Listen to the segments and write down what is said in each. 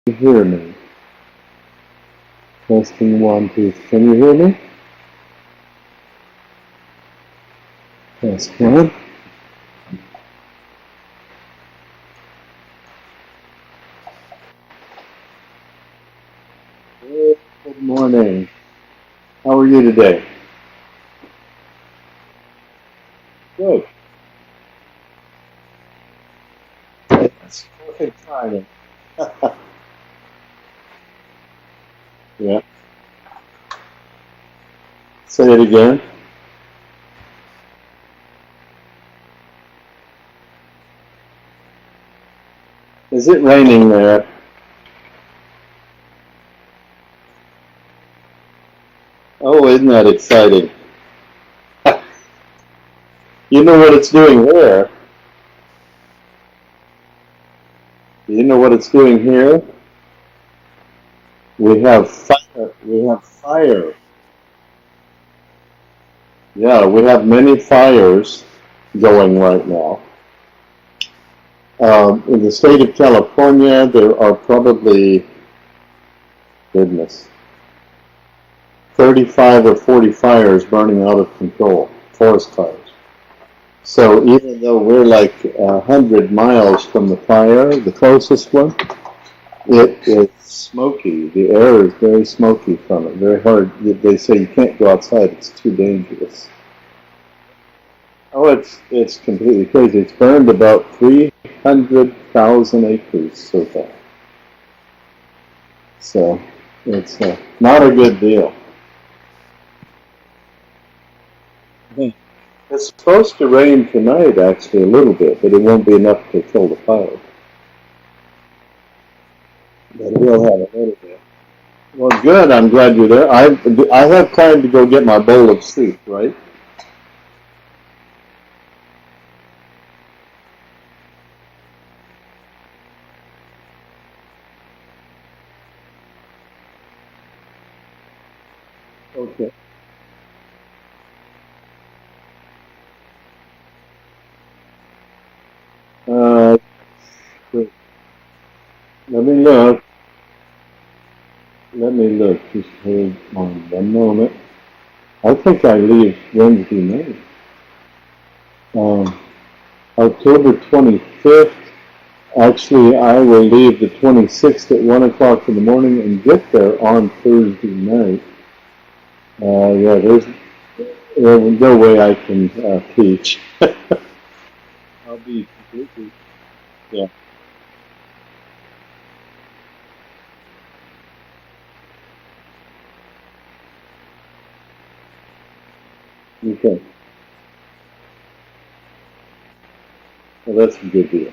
Hear me? Testing one, two. Can you hear me? Test one. Good morning. How are you today? Good. It's perfect timing. Yeah. Say it again. Is it raining there? Oh, isn't that exciting? You know what it's doing here? You know what it's doing here? We have fire. We have fire. Yeah, we have many fires going right now. In the state of California, there are probably, goodness, 35 or 40 fires burning out of control, forest fires. So even though we're like 100 miles from the fire, the closest one, it is smoky. The air is very smoky from it, very hard. They say you can't go outside, it's too dangerous. Oh, it's completely crazy. It's burned about 300,000 acres so far. So it's not a good deal. It's supposed to rain tonight, actually, a little bit, but it won't be enough to kill the fire. But it will have a little bit. Well, good. I'm glad you're there. I have time to go get my bowl of soup, right? Okay. Uh, good. Let me look. Let me look. Just hold on one moment. I think I leave Wednesday night. Um, October 25th. Actually, I will leave the 26th at 1 o'clock in the morning and get there on Thursday night. Yeah, there's no way I can teach. I'll be completely, yeah. Okay. Well, that's a good deal.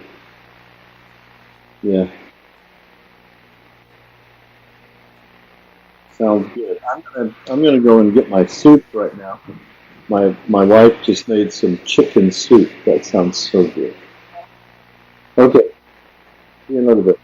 Yeah, sounds good. I'm gonna go and get my soup right now. My wife just made some chicken soup. That sounds so good. Okay, see you in a little bit.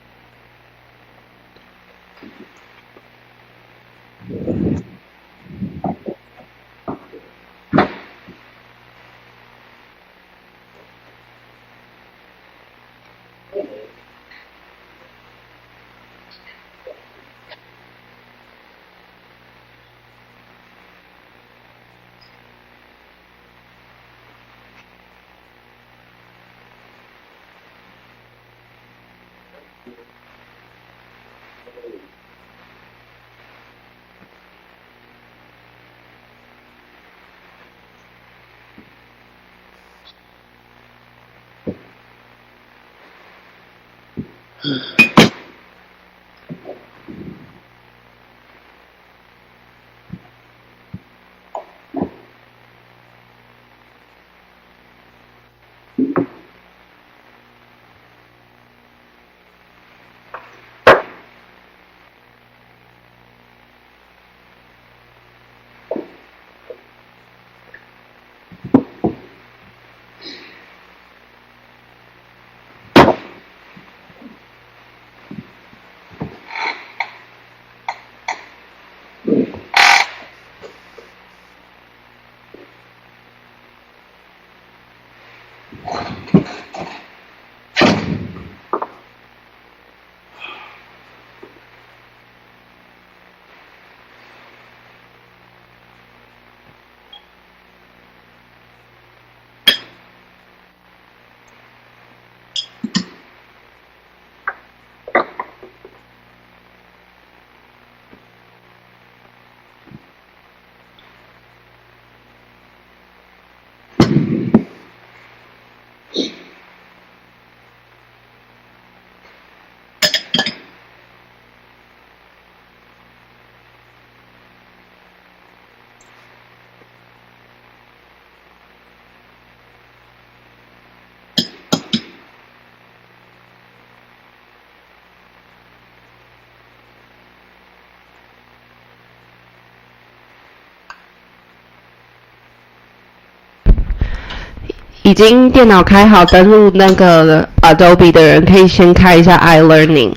已经电脑开好登录那个 Adobe 的人，可以先开一下 iLearning。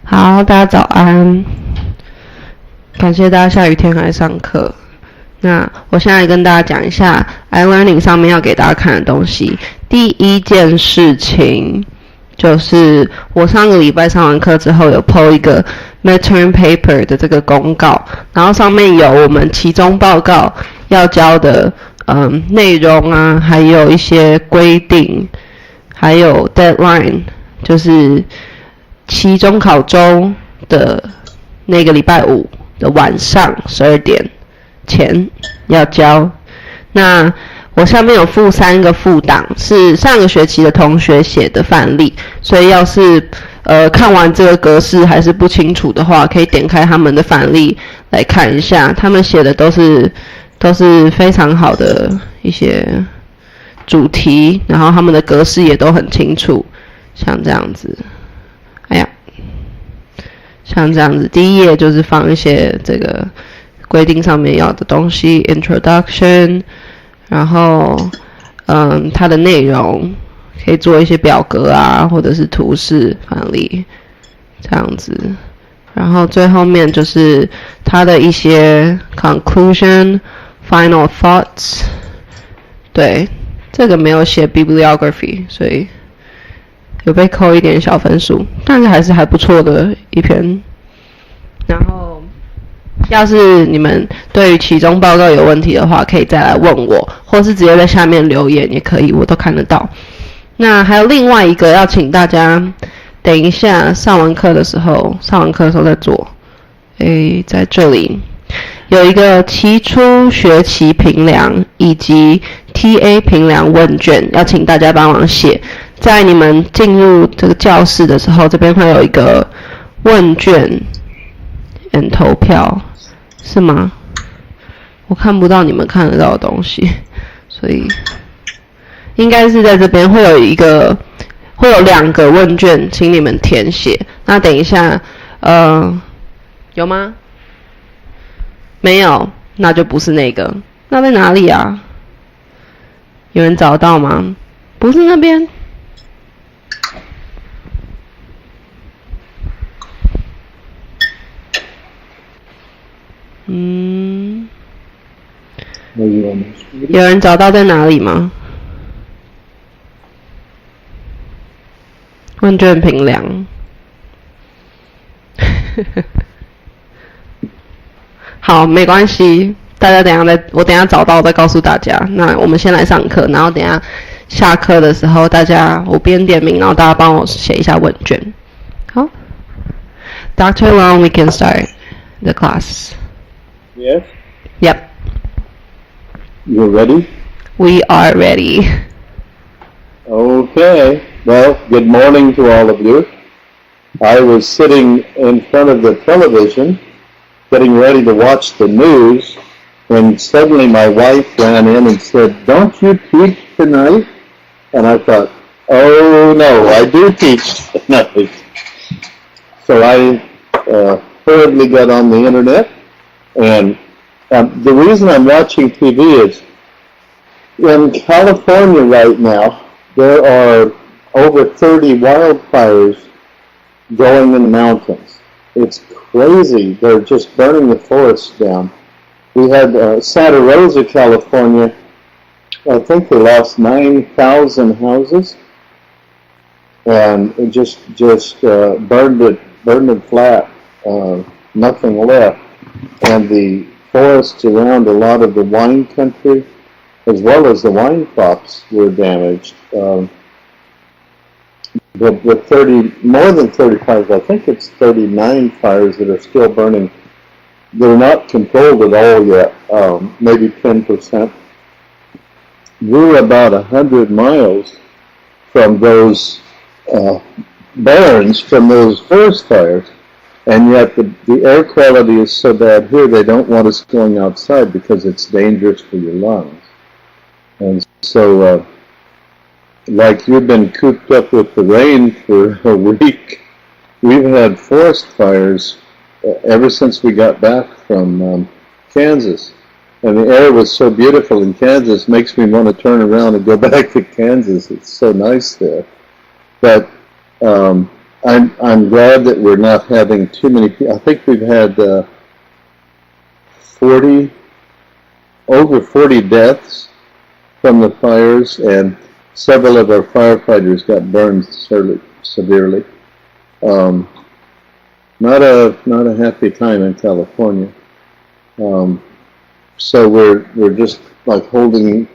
好，大家早安。感谢大家下雨天来上课。那我现在跟大家讲一下 iLearning 上面要给大家看的东西。第一件事情就是我上个礼拜上完课之后有 po 一个 midterm paper 的这个公告，然后上面有我们期中报告要教的内容啊，还有一些规定，还有 deadline， 就是期中考周的那个礼拜五的晚上12点前要交。那我下面有附3个附档，是上个学期的同学写的范例，所以要是看完这个格式还是不清楚的话，可以点开他们的范例来看一下，他们写的都是非常好的一些主题，然后他们的格式也都很清楚，像这样子。哎呀，像这样子，第一页就是放一些这个规定上面要的东西 ，introduction， 然后它的内容可以做一些表格啊，或者是图示范例这样子，然后最后面就是它的一些 conclusion、final thoughts。对，这个没有写 bibliography， 所以有被扣一点小分数，但是还是还不错的一篇。然后，要是你们对于期中报告有问题的话，可以再来问我，或是直接在下面留言也可以，我都看得到。那还有另外一个要请大家，等一下上完课的时候再做。在这里有一个期初学期评量以及 TA 评量问卷，要请大家帮忙写。在你们进入这个教室的时候，这边会有一个问卷投票，是吗？我看不到你们看得到的东西，所以应该是在这边会有2个问卷，请你们填写。那等一下，有吗？没有，那就不是那个。那在哪里啊？有人找到吗？不是那边。有人找到在哪里吗？问卷评量。好，没关系，大家我等一下找到再告诉大家。那我们先来上课，然后等一下下课的时候，我边点名，然后大家帮我写一下问卷。好 ，Dr. Long, we can start the class. Yes? Yep. You're ready? We are ready. Okay. Well, good morning to all of you. I was sitting in front of the television, getting ready to watch the news, when suddenly my wife ran in and said, "Don't you teach tonight?" And I thought, oh no, I do teach tonight. So I hurriedly got on the internet, and the reason I'm watching TV is in California right now, there are over 30 wildfires going in the mountains. It's crazy. They're just burning the forests down. We had Santa Rosa, California. I think they lost 9,000 houses. and it just burned it flat, nothing left. And the forests around a lot of the wine country, as well as the wine crops, were damaged. With 30, more than 35, I think it's 39 fires that are still burning. They're not controlled at all yet, maybe 10%. We're about 100 miles from those burns, from those forest fires, and yet the air quality is so bad here they don't want us going outside because it's dangerous for your lungs. And so, like you've been cooped up with the rain for a week, we've had forest fires ever since we got back from Kansas. And the air was so beautiful in Kansas, makes me want to turn around and go back to Kansas. It's so nice there. But I'm glad that we're not having too many people. I think we've had over 40 deaths from the fires, and several of our firefighters got burned severely. Not a happy time in California. So we're just like holding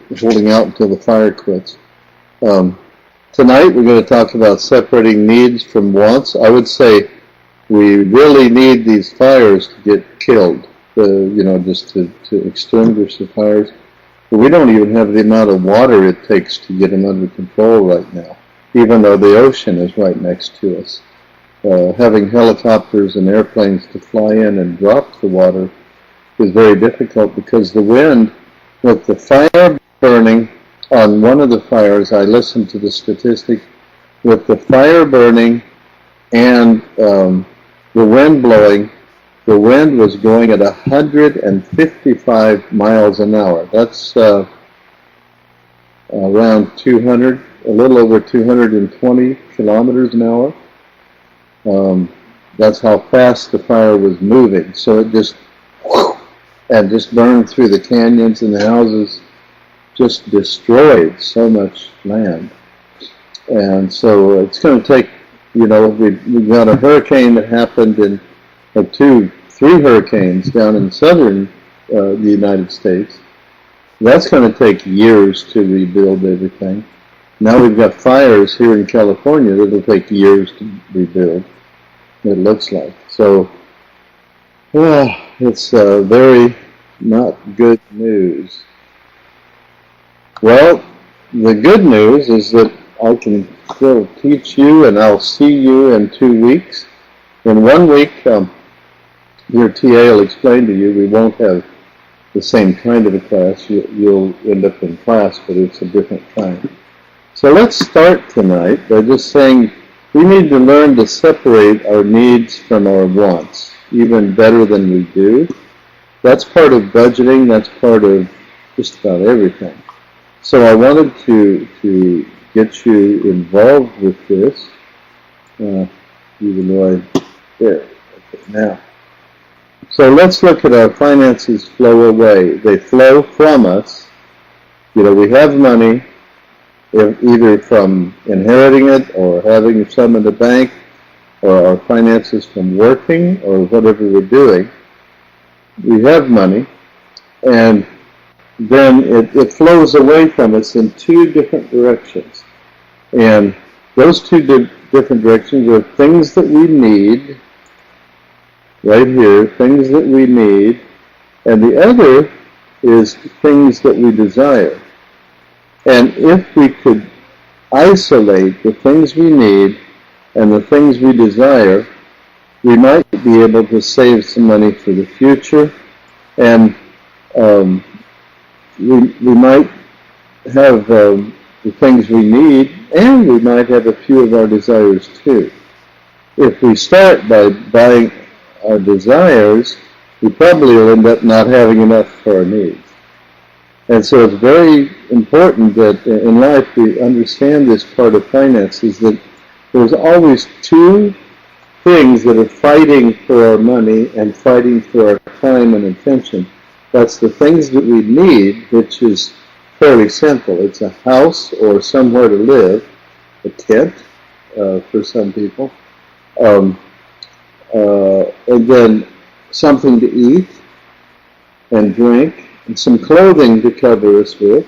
out until the fire quits. Tonight we're going to talk about separating needs from wants. I would say we really need these fires to get killed, just to extinguish the fires. But we don't even have the amount of water it takes to get them under control right now, even though the ocean is right next to us. Having helicopters and airplanes to fly in and drop the water is very difficult because the wind, with the fire burning on one of the fires, I listened to the statistic, with the fire burning and the wind blowing, the wind was going at 155 miles an hour. That's around 200, a little over 220 kilometers an hour. That's how fast the fire was moving. So it just burned through the canyons, and the houses just destroyed so much land. And so it's going to take, we've got a hurricane that happened in, three hurricanes down in southern the United States. That's going to take years to rebuild everything. Now we've got fires here in California that'll take years to rebuild, it looks like. So, it's very not good news. Well, the good news is that I can still teach you, and I'll see you in 2 weeks. In 1 week, your TA will explain to you. We won't have the same kind of a class. You'll end up in class, but it's a different kind. So let's start tonight by just saying we need to learn to separate our needs from our wants, even better than we do. That's part of budgeting. That's part of just about everything. So I wanted to get you involved with this, even though there, now. So let's look at our finances flow away. They flow from us. We have money, either from inheriting it or having some in the bank, or our finances from working or whatever we're doing. We have money, and then it flows away from us in two different directions. And those two different directions are things that we need, right here, things that we need, and the other is things that we desire. And if we could isolate the things we need and the things we desire, we might be able to save some money for the future, and we might have the things we need, and we might have a few of our desires too. If we start by buying our desires, we probably will end up not having enough for our needs. And so it's very important that in life we understand this part of finances, that there's always two things that are fighting for our money and fighting for our time and attention. That's the things that we need, which is fairly simple. It's a house or somewhere to live, a tent, for some people. And then something to eat and drink, and some clothing to cover us with,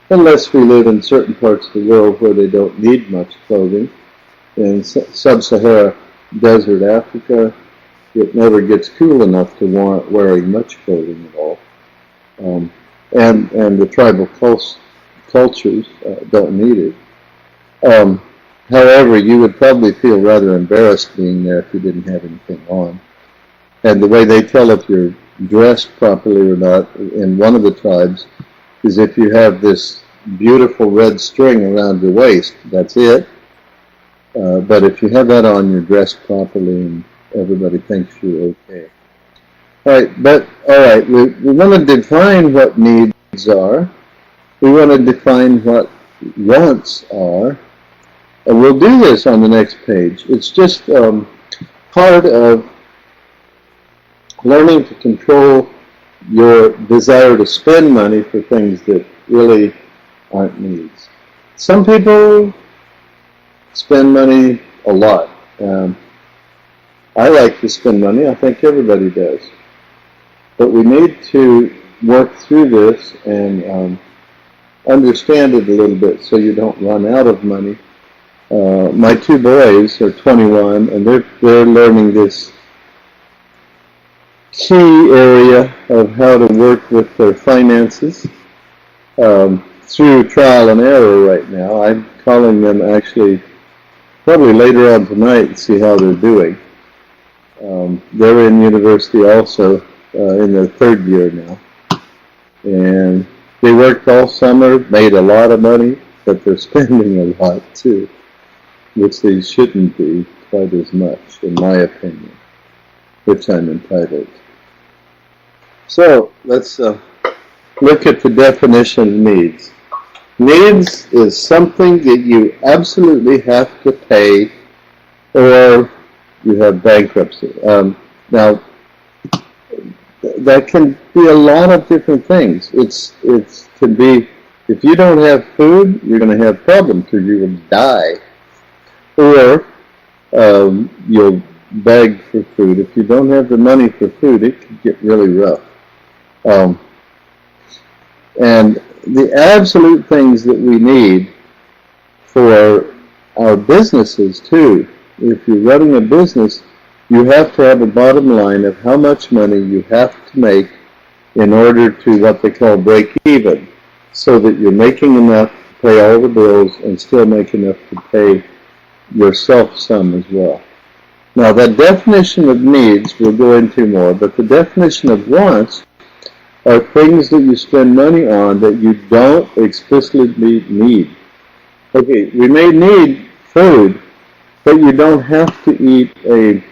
unless we live in certain parts of the world where they don't need much clothing. In sub-Sahara desert Africa, it never gets cool enough to warrant wearing much clothing at all. And the tribal cultures don't need it. However, you would probably feel rather embarrassed being there if you didn't have anything on. And the way they tell if you're dressed properly or not in one of the tribes is if you have this beautiful red string around your waist, that's it. But if you have that on, you're dressed properly and everybody thinks you're okay. Alright, we want to define what needs are. We want to define what wants are. And we'll do this on the next page. It's just part of learning to control your desire to spend money for things that really aren't needs. Some people spend money a lot. I like to spend money. I think everybody does. But we need to work through this and understand it a little bit so you don't run out of money. My two boys are 21, and they're learning this key area of how to work with their finances through trial and error right now. I'm calling them actually probably later on tonight and see how they're doing. They're in university also in their third year now. And they worked all summer, made a lot of money, but they're spending a lot too, which they shouldn't be quite as much, in my opinion, which I'm entitled to. So let's look at the definition of needs. Needs is something that you absolutely have to pay or you have bankruptcy. Now, that can be a lot of different things. It can be, if you don't have food, you're going to have problems because you will die. Or you'll beg for food. If you don't have the money for food, it can get really rough. And the absolute things that we need for our businesses too, if you're running a business, you have to have a bottom line of how much money you have to make in order to what they call break even, so that you're making enough to pay all the bills and still make enough to pay yourself some as well. Now that definition of needs we'll go into more, but the definition of wants are things that you spend money on that you don't explicitly need. Okay, we may need food, but you don't have to eat a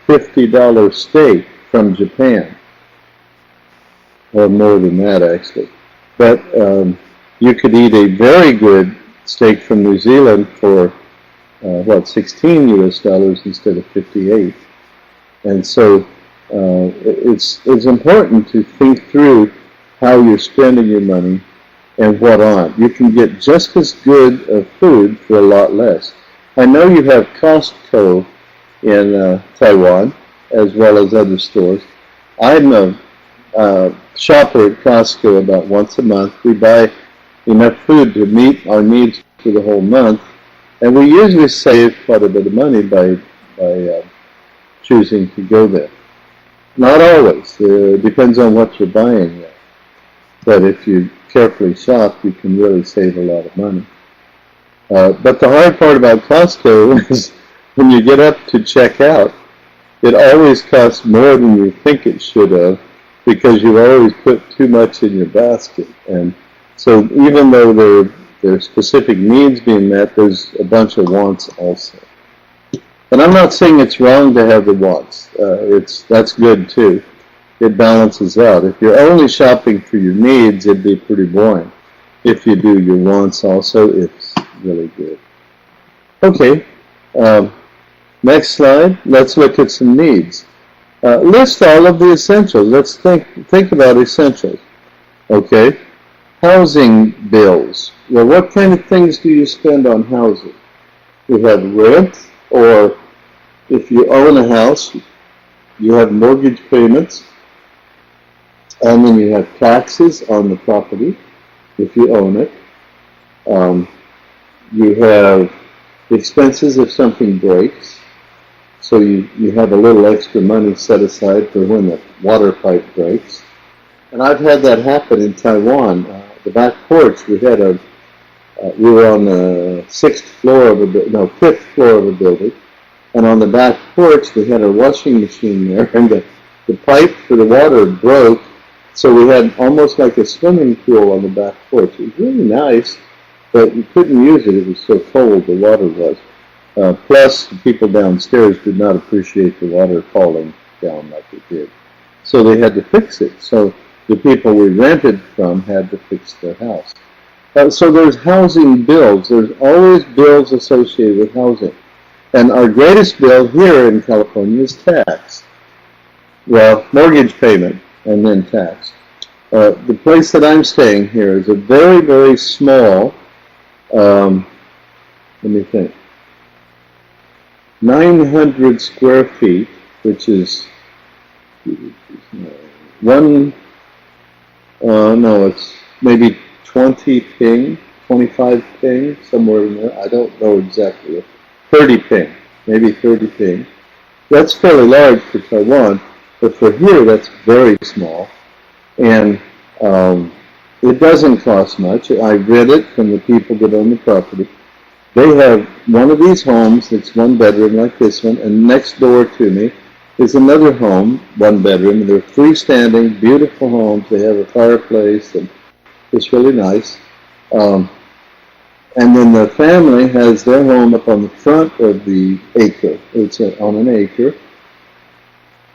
$50 steak from Japan, or more than that actually. But you could eat a very good steak from New Zealand for 16 US dollars instead of 58. And so it's important to think through how you're spending your money and what on. You can get just as good of food for a lot less. I know you have Costco in Taiwan as well as other stores. I'm a shopper at Costco about once a month. We buy enough food to meet our needs for the whole month, and we usually save quite a bit of money by choosing to go there. Not always. It depends on what you're buying there. But if you carefully shop, you can really save a lot of money. But the hard part about Costco is when you get up to check out, it always costs more than you think it should have because you always put too much in your basket. And so even though there are specific needs being met, there's a bunch of wants also. And I'm not saying it's wrong to have the wants. That's good too. It balances out. If you're only shopping for your needs, it'd be pretty boring. If you do your wants also, it's really good. Okay, next slide. Let's look at some needs. List all of the essentials. Let's think about essentials. Okay, housing bills. Well, what kind of things do you spend on housing? We have rent, or if you own a house, you have mortgage payments, and then you have taxes on the property if you own it. You have expenses if something breaks, so you have a little extra money set aside for when the water pipe breaks. And I've had that happen in Taiwan. The back porch, we were on the fifth floor of a building, and on the back porch we had a washing machine there, and the pipe for the water broke, so we had almost like a swimming pool on the back porch. It was really nice, but you couldn't use it. It was so cold, the water was. Plus, the people downstairs did not appreciate the water falling down like it did. So they had to fix it. So the people we rented from had to fix their house. So there's housing bills. There's always bills associated with housing. And our greatest bill here in California is tax. Well, mortgage payment and then tax. The place that I'm staying here is a very, very small, let me think, 900 square feet, which is it's maybe 20 ping, 25 ping, somewhere in there. I don't know exactly. 30 ping, maybe 30 ping. That's fairly large for Taiwan, but for here, that's very small. And it doesn't cost much. I rent it from the people that own the property. They have one of these homes that's one bedroom like this one, and next door to me is another home, one bedroom. They're freestanding, beautiful homes. They have a fireplace, and it's really nice. And then the family has their home up on the front of the acre. It's on an acre.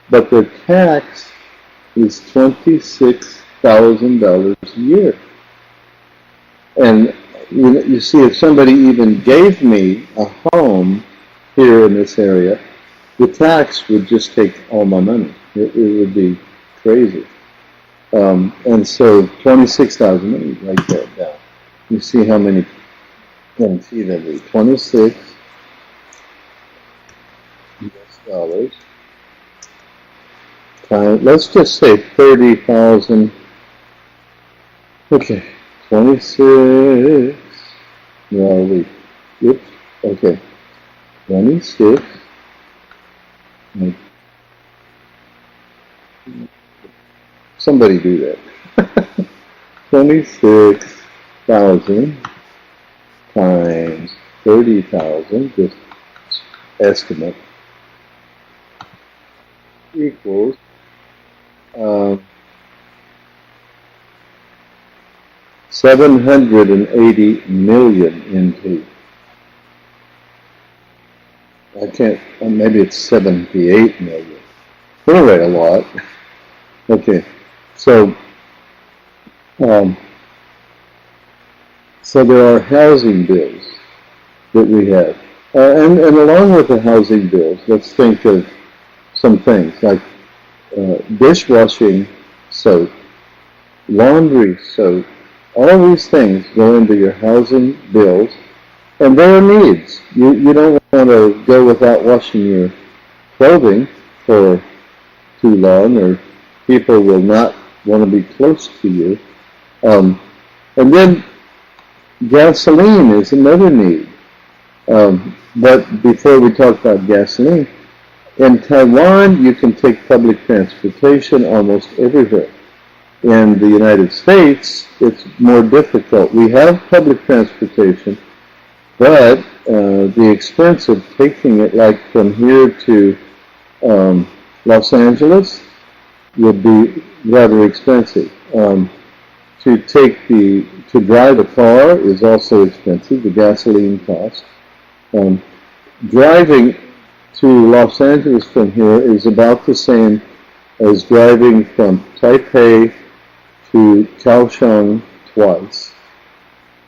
But their tax is $26,000 a year. And you see, if somebody even gave me a home here in this area, the tax would just take all my money. It would be crazy. And so 26,000, let me write that down. You see how many, let me see that is 26 US dollars times, let's just say 30,000. Okay, 26, where are we? Oops, okay, 26, somebody do that. 26,000 times 30,000, just estimate, equals $780 million NT. I can't, maybe it's 78 million. Anyway, a lot. Okay, so there are housing bills that we have. And along with the housing bills, let's think of some things like dishwashing soap, laundry soap. All these things go into your housing bills, and they are needs. You don't want to go without washing your clothing for too long, or people will not want to be close to you. And then gasoline is another need. But before we talk about gasoline, in Taiwan you can take public transportation almost everywhere. In the United States, it's more difficult. We have public transportation, but the expense of taking it, like from here to Los Angeles, would be rather expensive. To drive a car is also expensive, the gasoline cost. Driving to Los Angeles from here is about the same as driving from Taipei to Kaohsiung twice.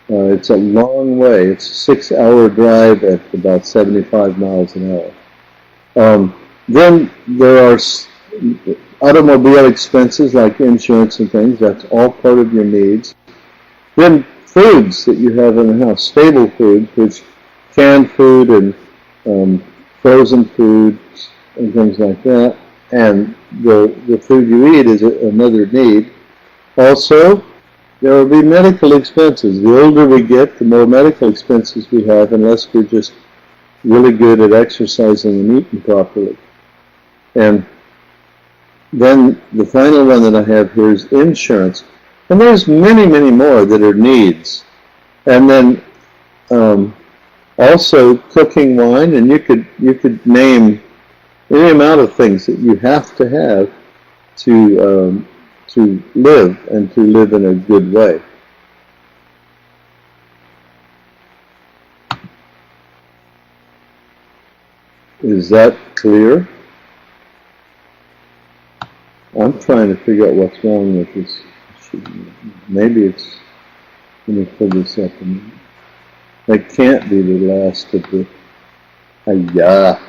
It's a long way. It's a 6-hour drive at about 75 miles an hour. Then there are automobile expenses like insurance and things. That's all part of your needs. Then foods that you have in the house, stable foods, which canned food and frozen foods and things like that. And the food you eat is another need. Also, there will be medical expenses. The older we get, the more medical expenses we have, unless we're just really good at exercising and eating properly. And then the final one that I have here is insurance. And there's many, many more that are needs. And then also cooking wine, and you could name any amount of things that you have to live and to live in a good way. Is that clear? I'm trying to figure out what's wrong with this. Maybe it's, let me pull this up. That can't be the last of the, yeah.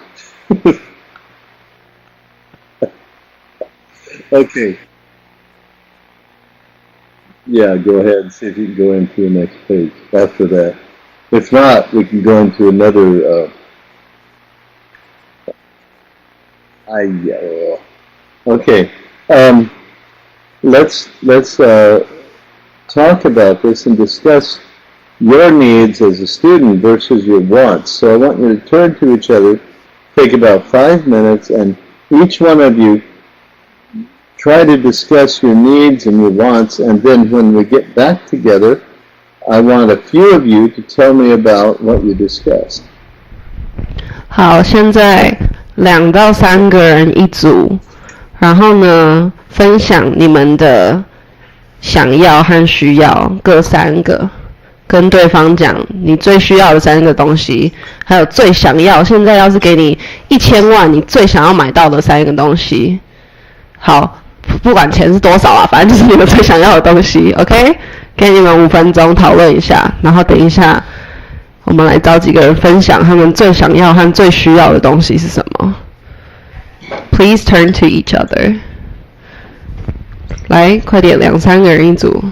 Okay. Yeah, go ahead and see if you can go into the next page after that. If not, we can go into another, okay. Let's talk about this and discuss your needs as a student versus your wants. So I want you to turn to each other, take about 5 minutes, and each one of you try to discuss your needs and your wants, and then when we get back together, I want a few of you to tell me about what you discussed. 好，现在2到3个人一组，然后呢，分享你们的想要和需要各3个，跟对方讲你最需要的3个东西，还有最想要，现在要是给你1000万，你最想要买到的3个东西。好，不管钱是多少啊，反正就是你们最想要的东西 ，OK？ 给你们5分钟讨论一下，然后等一下我们来找几个人分享他们最想要和最需要的东西是什么。Please turn to each other. 来，快点，2、3个人一组。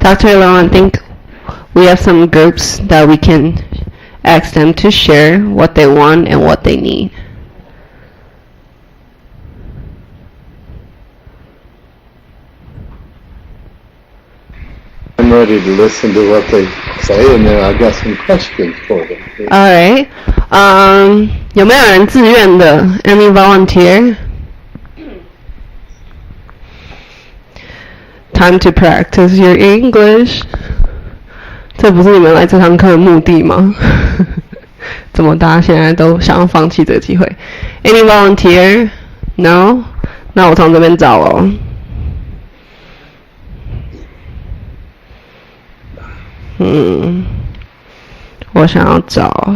Dr. Long, I think we have some groups that we can ask them to share what they want and what they need. I'm ready to listen to what they say, and then I got some questions for them. Alright. 有没有人自愿的 ？Any volunteer? Time to practice your English. 这不是你们来这堂课的目的吗？怎么大家现在都想要放弃这个机会 ？Any volunteer? No? 那我从这边找哦。我想要找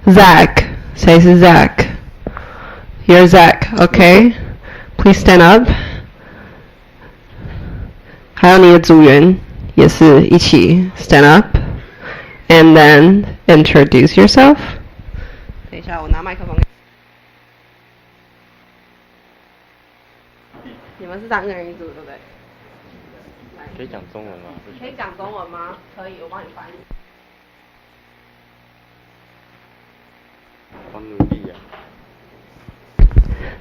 Zach， 谁是 Zach？ You're Zach, okay? Please stand up. 还有你的组员也是一起 stand up, and then introduce yourself. 等一下，我拿麦克风。你们是3个人一组，对不对？可以讲中文吗？可以讲中文吗？可以，我帮你翻译。好努力啊！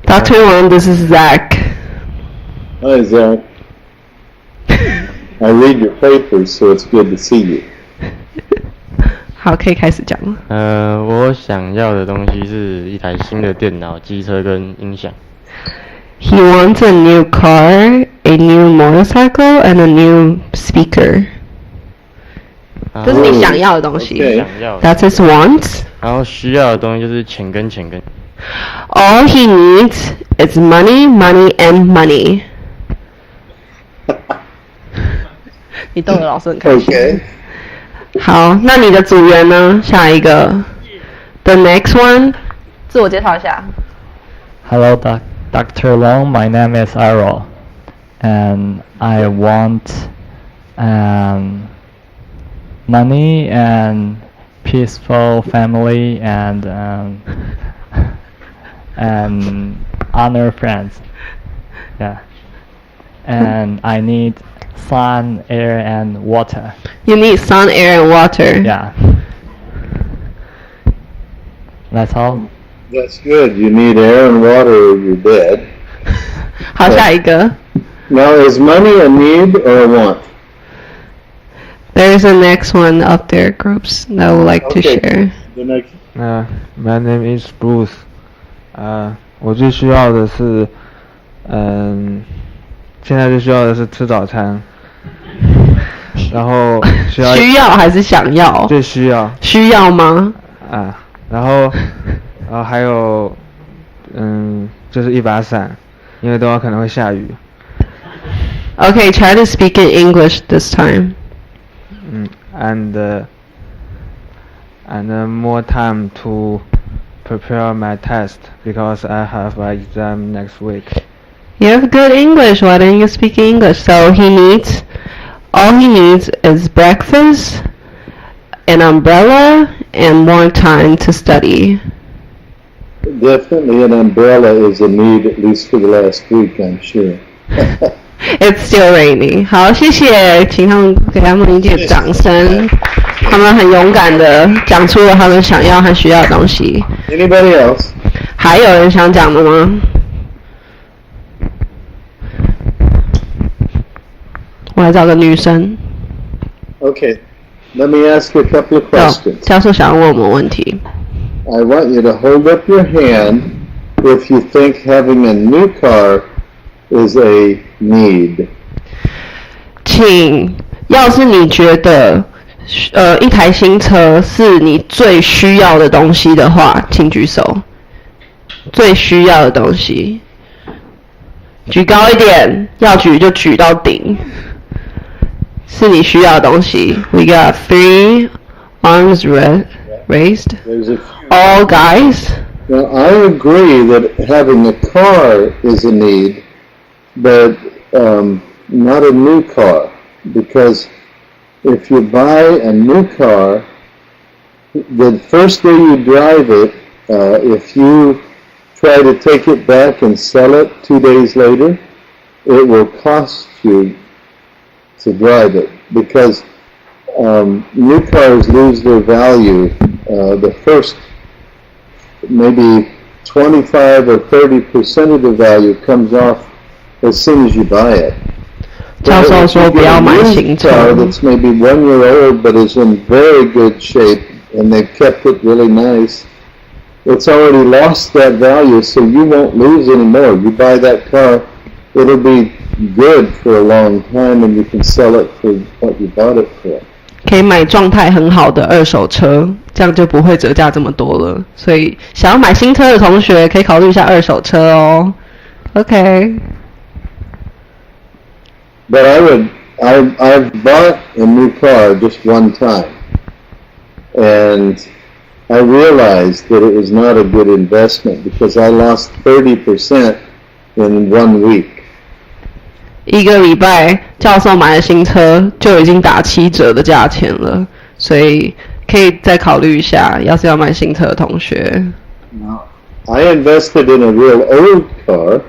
Dr. Wang, this is Zach. Hi, Zach. I read your papers, so it's good to see you. 好，可以开始讲了。我想要的东西是一台新的电脑、机车跟音响。He wants a new car, a new motorcycle, and a new speaker. 这是你想要的东西。Okay. 想要的。 That's his wants. 然后需要的东西就是钱跟钱跟。All he needs is money, money, and money. 你逗得老师很开心。Okay. 好，那你的组员呢？下一个 ，The next one， 自我介绍一下。 Hello, Dr. Long. My name is Errol, and I want money and peaceful family and honor friends. Yeah, and I need sun, air, and water. You need sun, air, and water. Yeah, that's all. That's good. You need air and water or you're dead. 好，下一个。 Now, is money a need or a want? There's a next one up there, groups that would like to Okay. share. The next. My name is Bruce. 我最需要的是，现在最需要的是吃早餐，然后需要还是想要？最需要需要吗？然后还有，就是一把伞，因为等会可能会下雨。Okay, try to speak in English this time. And more time to prepare my test because I have an exam next week. You have good English. Why don't you speak English? So all he needs is breakfast, an umbrella, and more time to study. Definitely an umbrella is a need, at least for the last week, I'm sure. It's still raining. 好，谢谢，请他们给他们一点掌声。他们很勇敢的讲出了他们想要和需要的东西。 Anybody else? 还有人想讲的吗？我来找个女生。 Okay. Let me ask you a couple of questions. 教授想要问我们问题。 I want you to hold up your hand if you think having a new car is a need. 要是你觉得一台新车是你最需要的东西的话，请举手。最需要的东西，举高一点，要举就举到顶，是你需要的东西。We got 3 arms raised. There's a few. All guys. Now, I agree that having a car is a need, but not a new car, because if you buy a new car, the first day you drive it, if you try to take it back and sell it 2 days later, it will cost you to drive it because new cars lose their value. The first maybe 25 or 30% of the value comes off as soon as you buy it. 教授说不要买新车。 car that's maybe 1 year old but is in very good shape and they've kept it really nice, it's already lost that value, so you won't lose anymore. You buy that car, it'll be good for a long time and you can sell it for what you bought it for. 可以买状态很好的二手车，这样就不会折价这么多了。所以想要买新车的同学可以考虑一下二手车哦。OK。 But I've bought a new car just one time, and I realized that it was not a good investment because I lost 30% in 1 week. 1个礼拜，教授买的新车就已经打7折的价钱了，所以可以再考虑一下，要是要买新车的同学。I invested in a real old car,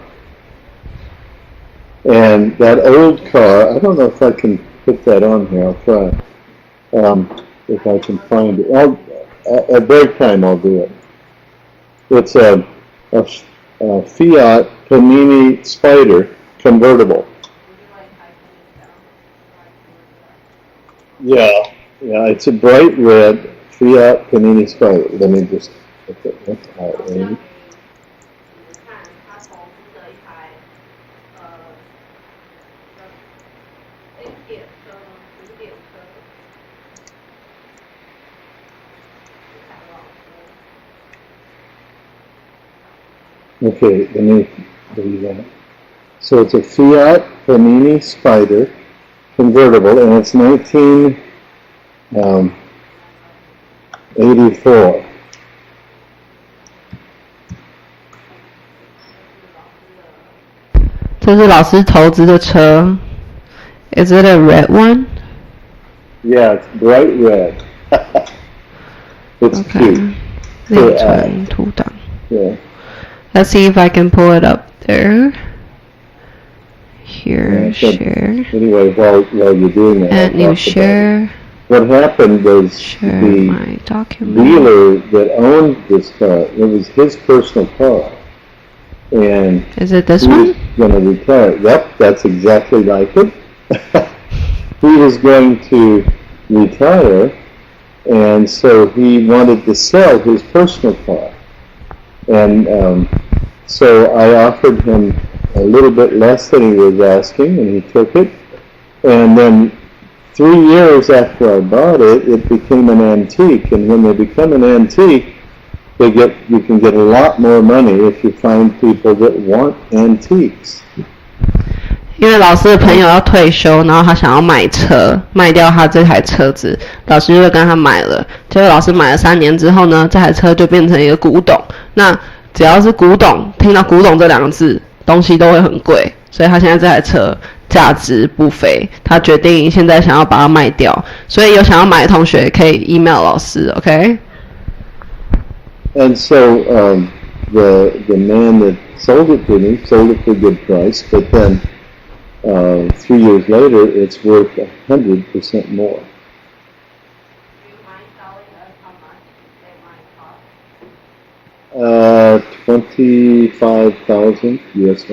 and that old car, I don't know if I can put that on here, I'll try, if I can find it. At break time I'll do it. It's a Fiat Panini Spider convertible. Yeah, it's a bright red Fiat Panini Spider. Let me just put that out in. Okay, let me do that. So it's a Fiat Panini Spider convertible, and it's 1984. 这是老师投资的车。Is it a red one? Yeah, it's bright red. It's cute. 内存图档。 Yeah. Let's see if I can pull it up there. Here, Yeah, so share. Anyway, while you're doing that, Add I'll new talk about share. What happened was Share the my document. dealer that owned this car, it was his personal car, and Is it this he was one? going to retire. Yep, that's exactly like it. He was going to retire, and so he wanted to sell his personal car. And so I offered him a little bit less than he was asking, and he took it. And then 3 years after I bought it, it became an antique. And when they become an antique, you can get a lot more money if you find people that want antiques. 因为老师的朋友要退休，然后他想要买车，卖掉他这台车子，老师就跟他买了。结果老师买了3年之后呢，这台车就变成一个古董。那只要是古董，听到古董这2个字，东西都会很贵，所以他现在这台车价值不菲，他决定现在想要把它卖掉。所以有想要买的同学可以 email 老师 ，OK？ And so the man that sold it to me sold it for a good price, but then 3 years later, it's worth 100% more. $25,000 US.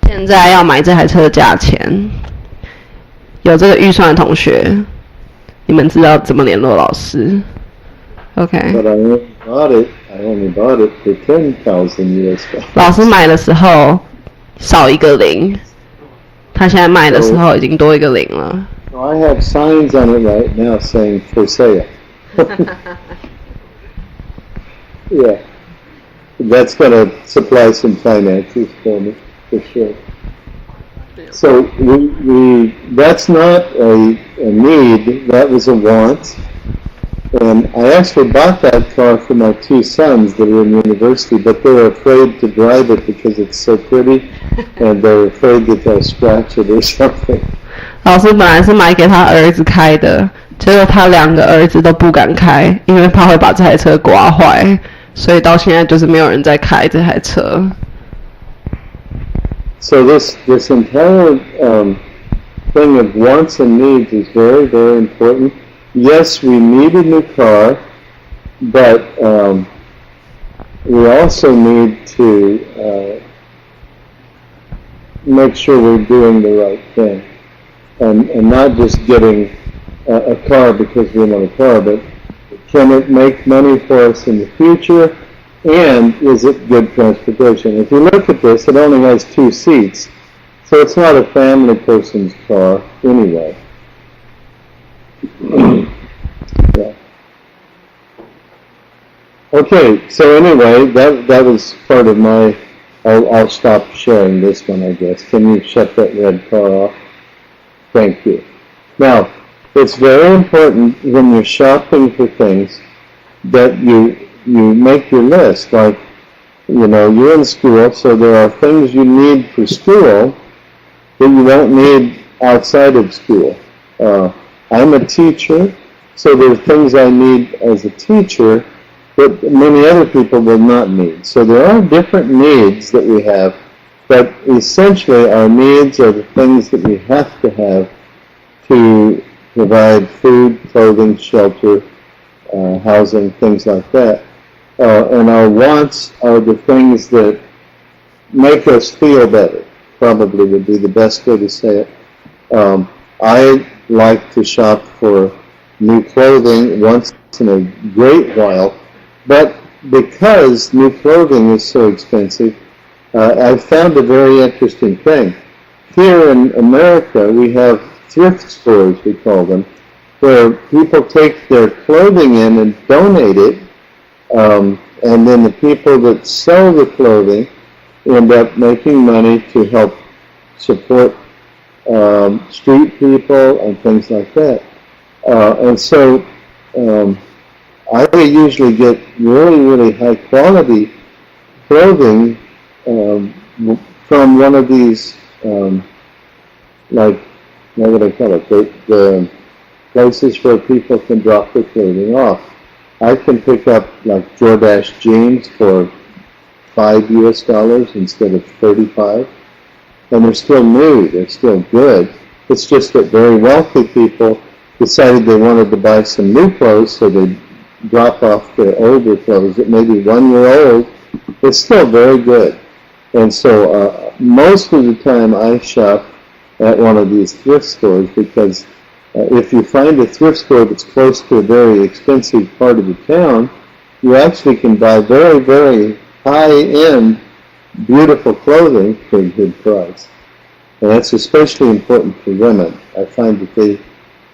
现在要买这台车的价钱，有这个预算的同学，你们知道怎么联络老师 ？OK。 But I only bought it for 10,000 US. 老师买的时候少一个0，他现在卖的时候已经多一个0了。So I have signs on it right now saying for sale. Yeah. That's going to supply some finances for me, for sure. So that's not a need, that was a want. And I actually bought that car for my 2 sons that are in university, but they're afraid to drive it because it's so pretty, and they're afraid that they'll scratch it or something. 老师本来是买给他儿子开的，结果他2个儿子都不敢开，因为怕会把这台车刮坏，所以到现在就是没有人在开这台车。So this entire thing of wants and needs is very, very important. Yes, we need a new car, but we also need to make sure we're doing the right thing, and not just getting a car because we want a car, but can it make money for us in the future, and is it good transportation? If you look at this, it only has 2 seats, so it's not a family person's car anyway. Yeah. Okay, so anyway, that was part of my. I'll stop sharing this one, I guess. Can you shut that red car off? Thank you. Now, it's very important when you're shopping for things that you make your list. Like, you're in school, so there are things you need for school that you won't need outside of school. I'm a teacher, so there are things I need as a teacher that many other people will not need. So there are different needs that we have, but essentially our needs are the things that we have to have to provide food, clothing, shelter, housing, things like that. And our wants are the things that make us feel better, probably would be the best way to say it. I like to shop for new clothing once in a great while, but because new clothing is so expensive, I've found a very interesting thing. Here in America, we have thrift stores, we call them, where people take their clothing in and donate it, and then the people that sell the clothing end up making money to help support street people and things like that. And so I usually get really, really high quality clothing from one of these, like, what would I call it, the places where people can drop their clothing off. I can pick up like Jordache jeans for $5 instead of $35, and they're still new, they're still good. It's just that very wealthy people decided they wanted to buy some new clothes, so they drop off their older clothes that may be 1 year old. It's still very good. And so most of the time I shop at one of these thrift stores, because if you find a thrift store that's close to a very expensive part of the town, you actually can buy very, very high-end, beautiful clothing for a good price. And that's especially important for women. I find that they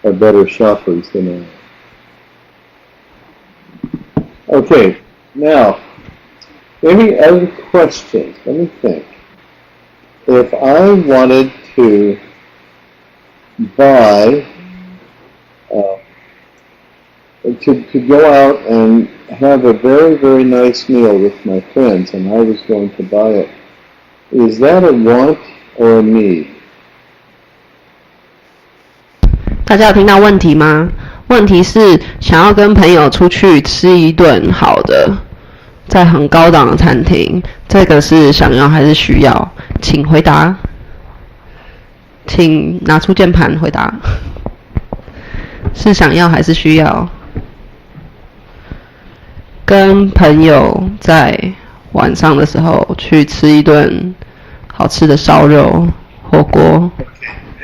are better shoppers than I am. Okay, now, any other questions? Let me think. If I wanted to buy, to go out and have a very, very nice meal with my friends, and I was going to buy it, is that a want or a need? 大家有听到问题吗？问题是想要跟朋友出去吃一顿好的，在很高档的餐厅，这个是想要还是需要？请回答，请拿出键盘回答，是想要还是需要？跟朋友在晚上的时候去吃一顿好吃的烧肉、火锅。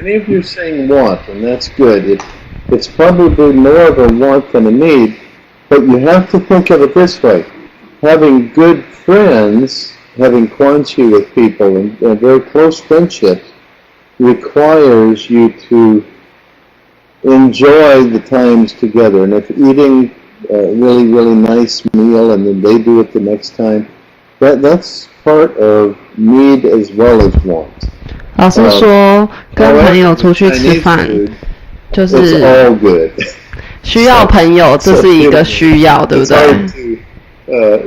Many of you are saying want, and that's good. It's probably more of a want than a need, but you have to think of it this way. Having good friends, having quanchi with people, and very close friendships requires you to enjoy the times together. And if eating a really, really nice meal and then they do it the next time, that's part of need as well as want. 老师说，跟朋友出去吃饭，就是需要朋友，这是一个需要，对不对？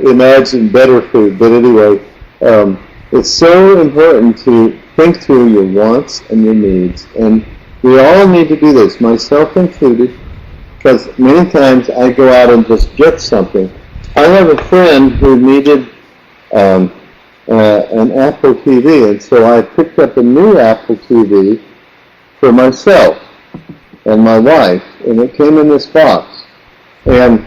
Imagine better food, but anyway, it's so important to think through your wants and your needs, and we all need to do this, myself included. because many times I go out and just get something. I have a friend who needed an Apple TV, and so I picked up a new Apple TV for myself and my wife, and it came in this box. And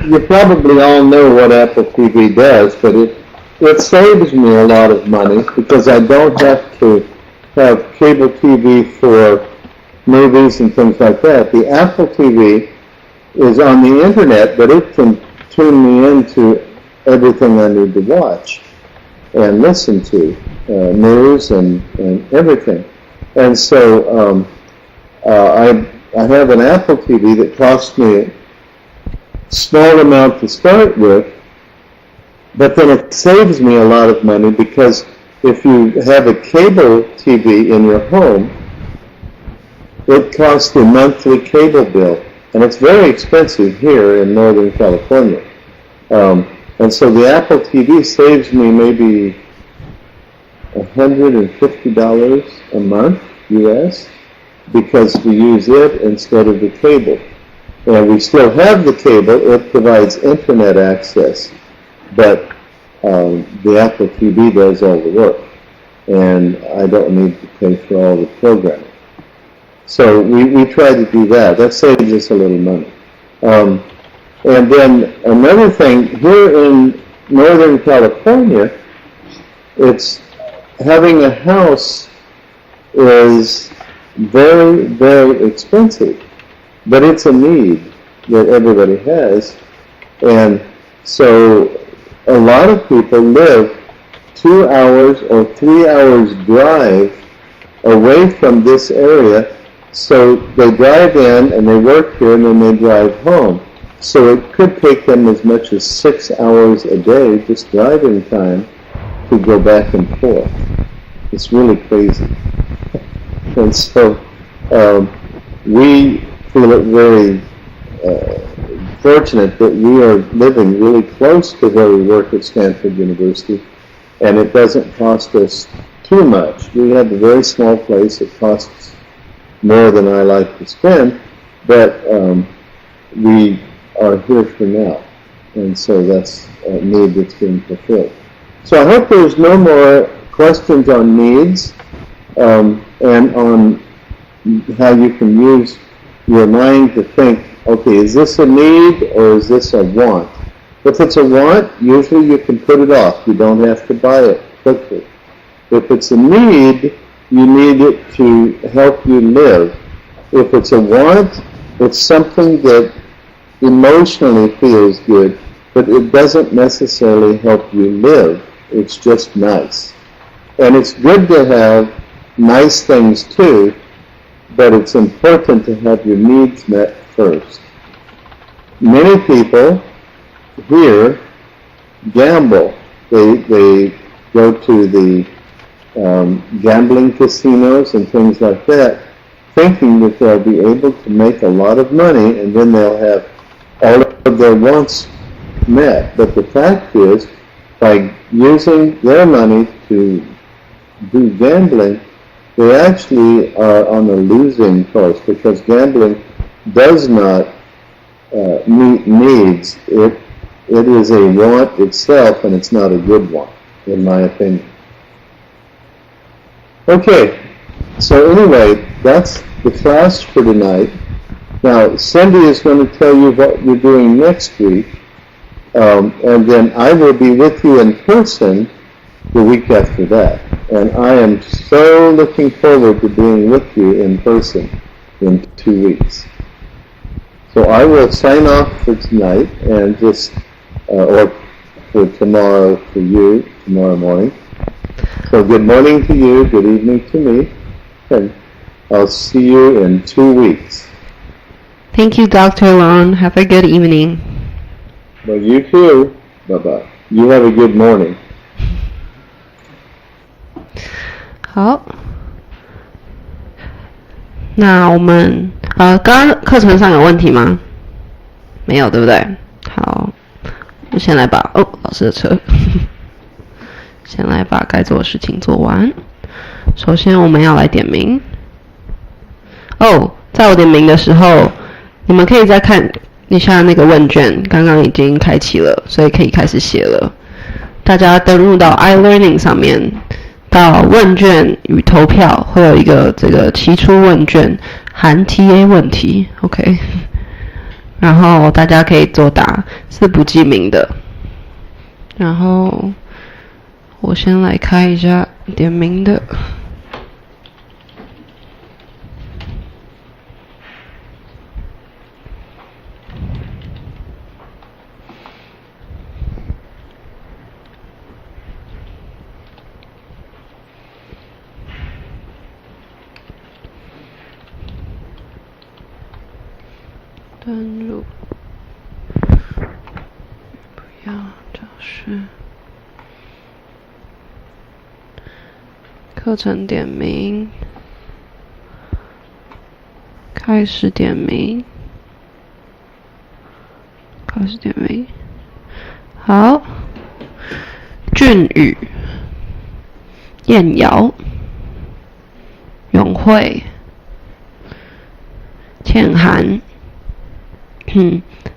you probably all know what Apple TV does, but it saves me a lot of money because I don't have to have cable TV for movies and things like that. The Apple TV is on the internet, but it can tune me into everything I need to watch and listen to, news and everything. And so I have an Apple TV that costs me a small amount to start with, but then it saves me a lot of money because if you have a cable TV in your home, it costs a monthly cable bill, and it's very expensive here in Northern California. And so the Apple TV saves me maybe $150 a month, US, because we use it instead of the cable. And we still have the cable. It provides internet access, but the Apple TV does all the work, and I don't need to pay for all the programming. So we try to do that. That saves us a little money. And then another thing, here in Northern California, it's having a house is very, very expensive, but it's a need that everybody has. And so a lot of people live 2 hours or 3 hours drive away from this area. So they drive in and they work here and then they drive home. So it could take them as much as 6 hours a day, just driving time, to go back and forth. It's really crazy. And so we feel it very fortunate that we are living really close to where we work at Stanford University, and it doesn't cost us too much. We have a very small place. It costs more than I like to spend, but we are here for now, and so that's a need that's being fulfilled. So I hope there's no more questions on needs and on how you can use your mind to think, okay, is this a need or is this a want? If it's a want, usually you can put it off. You don't have to buy it quickly. If it's a need, you need it to help you live. If it's a want, it's something that emotionally feels good, but it doesn't necessarily help you live. It's just nice. And it's good to have nice things too, but it's important to have your needs met first. Many people here gamble. They go to the gambling casinos and things like that, thinking that they'll be able to make a lot of money and then they'll have all of their wants met. But the fact is, by using their money to do gambling, they actually are on a losing course, because gambling does not meet needs. It is a want itself, and it's not a good one, in my opinion. Okay, so anyway, that's the class for tonight. Now, Cindy is going to tell you what you're doing next week, and then I will be with you in person the week after that. And I am so looking forward to being with you in person in 2 weeks. So I will sign off for tonight and just, or for tomorrow for you, tomorrow morning. So good morning to you, good evening to me, and I'll see you in 2 weeks. Thank you, Dr. Long. Have a good evening. Well, you too. Bye-bye. You have a good morning. 好，那我们刚刚课程上有问题吗？没有，对不对？好，我先来把老师的车，先来把该做的事情做完。首先我们要来点名。在我点名的时候，你们可以再看一下那个问卷，刚刚已经开启了，所以可以开始写了。大家登录到 iLearning 上面，到问卷与投票会有一个这个期初问卷，含 TA 问题 ，OK。然后大家可以作答，是不记名的。然后我先来开一下点名的。登录，不要教室，课程点名，开始点名，开始点名，好，俊宇、燕瑶、永慧、倩涵。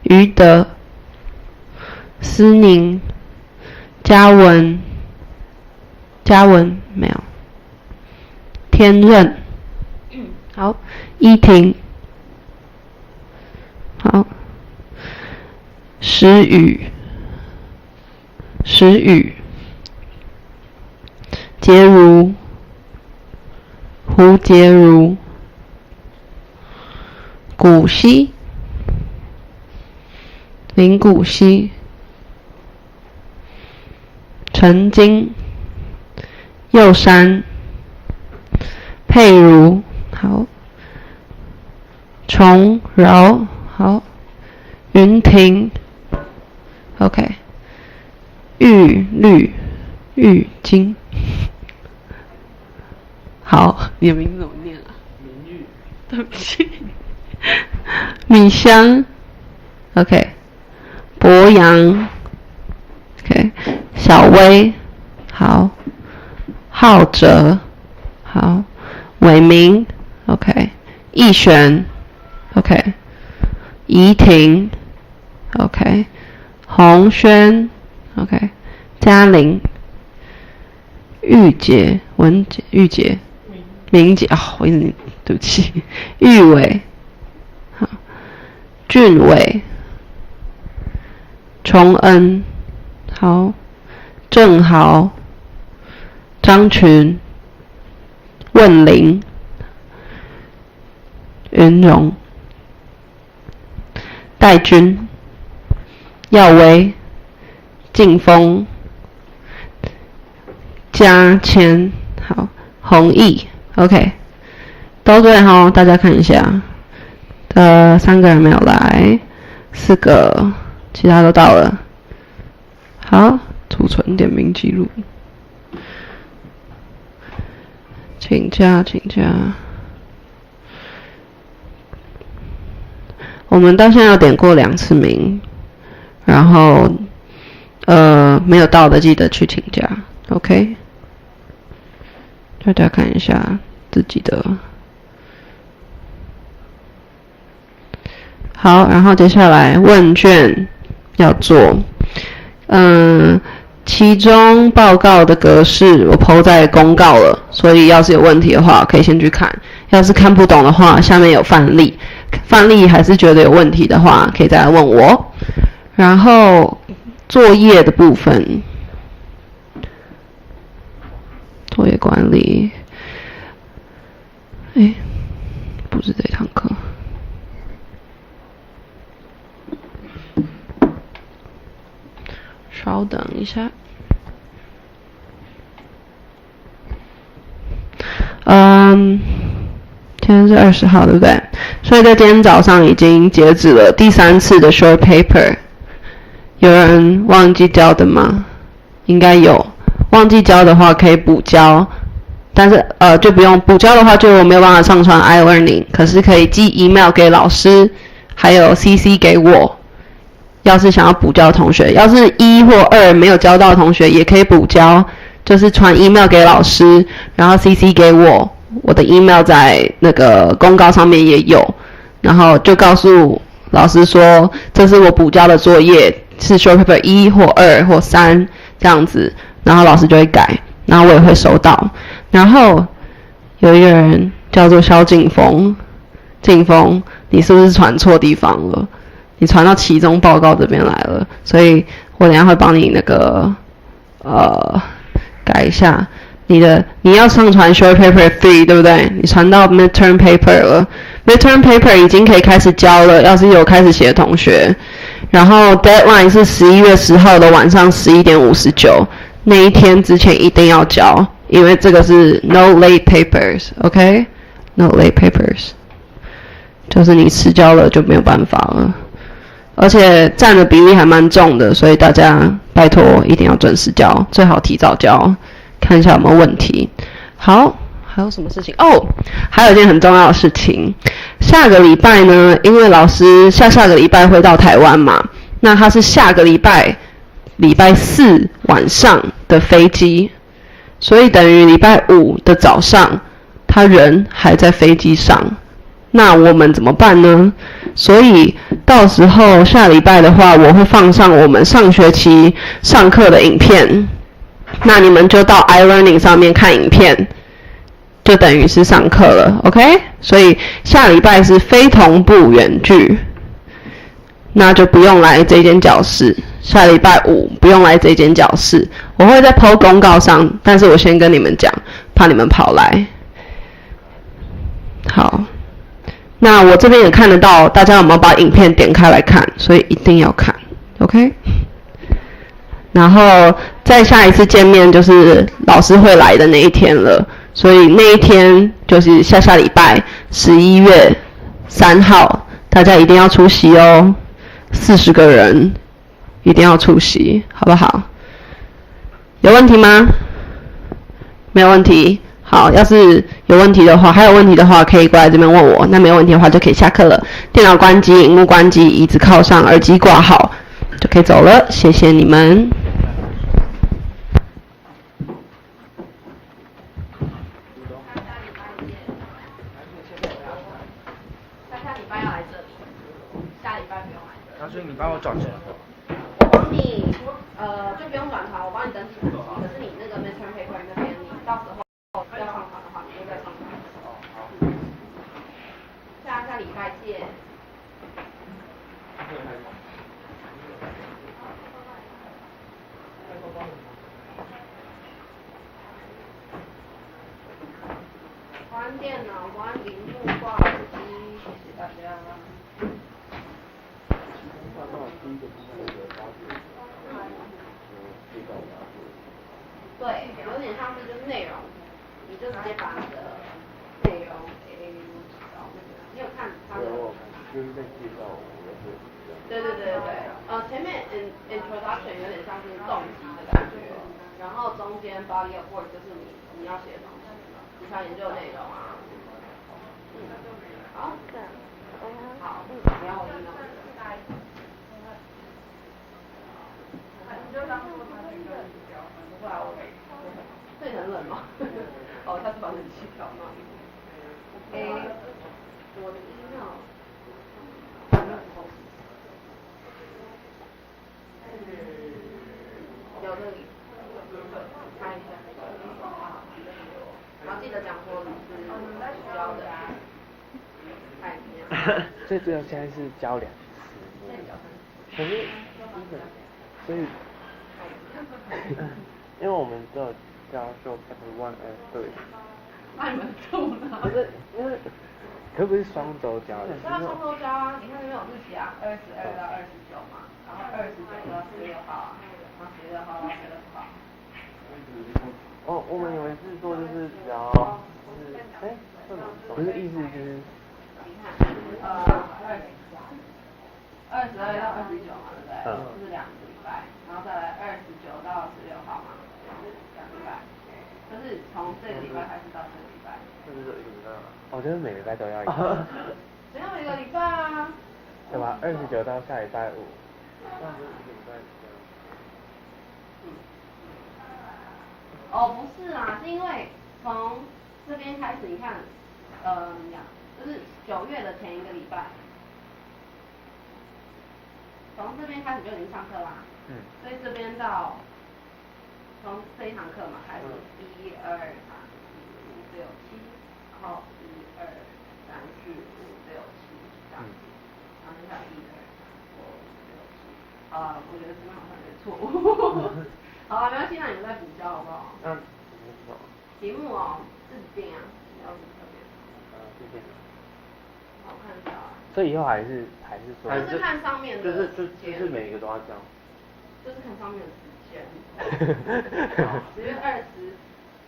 余德、思宁、嘉文没有，天任，好，依婷，好，石宇，洁如，胡洁如，古希。林古希、陈金、佑山、佩如，好，崇饶，好，云婷 ，OK， 玉金，好，你的名字怎么念啊？明玉，对不起，米香 ，OK。博洋 ，OK， 小薇，好，浩哲，好，伟明 ，OK， 逸璇 ，OK， 怡婷 ，OK， 洪轩 ，OK， 嘉玲，玉洁，明洁，我一直对不起，玉伟，好，俊伟。崇恩，好，郑豪，张群，问玲，云荣，戴军，耀威，劲峰，嘉谦，好，弘毅 ，OK， 都对哈，大家看一下，3个人没有来，4个。其他都到了，好，储存点名记录，请假。我们到现在有点过2次名，然后没有到的记得去请假 ，OK？ 大家看一下自己的。好，然后接下来问卷。要做，其中报告的格式我 po 在公告了，所以要是有问题的话，可以先去看。要是看不懂的话，下面有范例，还是觉得有问题的话，可以再来问我。然后作业的部分，作业管理，不是这堂课。稍等一下，今天是20号，对不对？所以在今天早上已经截止了第3次的 short paper。有人忘记交的吗？应该有，忘记交的话可以补交，但是就不用补交的话就没有办法上传 iLearning， 可是可以寄 email 给老师，还有 CC 给我。要是想要补交的同学，要是1或2没有交到的同学，也可以补交，就是传 email 给老师，然后 CC 给我，我的 email 在那个公告上面也有。然后就告诉老师说这是我补交的作业，是 short paper 1或2或3这样子，然后老师就会改，然后我也会收到。然后有一个人叫做萧劲峰，劲峰，你是不是传错地方了？你传到期中报告这边来了，所以我等一下会帮你那个改一下。你要上传 short paper 3，对不对？你传到 midterm paper 了 ，midterm paper 已经可以开始交了。要是有开始写的同学，然后 deadline 是11月10号的晚上11点59，那一天之前一定要交，因为这个是 no late papers，OK？No late papers， 就是你迟交了就没有办法了，而且占的比例还蛮重的，所以大家拜托一定要准时交，最好提早交。看一下有没有问题。好，还有什么事情？哦，还有一件很重要的事情。下个礼拜呢，因为老师下个礼拜会到台湾嘛，那他是下个礼拜4晚上的飞机，所以等于礼拜5的早上，他人还在飞机上。那我们怎么办呢？所以到时候下礼拜的话，我会放上我们上学期上课的影片。那你们就到 iLearning 上面看影片，就等于是上课了 ，OK？ 所以下礼拜是非同步远距，那就不用来这间教室。下礼拜5不用来这间教室，我会在 PO 公告上，但是我先跟你们讲，怕你们跑来。好，那我这边也看得到大家有没有把影片点开来看，所以一定要看 ，OK？然后再下一次见面就是老师会来的那一天了，所以那一天就是下礼拜11月3号，大家一定要出席哦，40个人一定要出席，好不好？有问题吗？没有问题。好，要是有问题的话，还有问题的话，可以过来这边问我。那没有问题的话，就可以下课了。电脑关机，荧幕关机，椅子靠上，耳机挂好，就可以走了。谢谢你们。下礼拜要来这里，下礼拜不用来这里。然后所以你帮我转成。我帮你，就不用转团，我帮你登记成绩。可是你那个 midterm paper 那边，你到时候要上传的话，你就在上传的时候。下礼拜见。关电脑，关荧幕，挂耳机，谢谢大家。对，有点像是就是内容，你就直接把你的内容给那个，你有看他的？就是在介绍我的设计。对，前面 introduction 有点像是动机的感觉，然后中间 body of work 就是你要写的东西，你想研究的内容啊。好，好，你要我email。你就当做他是一个指标，不然我这里很冷吗？哦，他是把冷气调吗 ？OK， 我的 email。有这里，看一下。然后记得讲说你是需要的，看一下。所以最后现在是交2次，可是所以因为我们只有交就 Paper 1、2、3。那你们住哪？不是，因为可不是双周交的？那双周交啊，你看这边有日期啊，22到29嘛，然后29到16号啊，然后16号到16号。哦，我们以为是说就是只要就是不是意思就是。你看，22到29嘛，对不对？就是2个礼拜，然后再来29到16号嘛，2个礼拜。就是从这个礼拜开始到这个礼拜。就是1个礼拜吗？哦，就是每个礼拜都要一个。只要1个礼拜啊。对吧？29到下礼拜5。那不是1个礼拜。哦，不是啦，是因为从这边开始，你看，怎么讲？就是9月的前一个礼拜，从这边开始就已经上课啦。所以这边到从这一堂课嘛开始，1、2、3、4、5、6、7，然后1、2、3、4、5、6、7这样子，然后接下来1、2、3、4、5、6、7。好了，我觉得这边好像有点错误。好了，没关系，那你们再补教好不好？题目哦，字典啊，你要什么特别？字典。我看一下啊。所以以后还是说，就是看上面的就是每一个都要教。就是看上面的时间。10月20，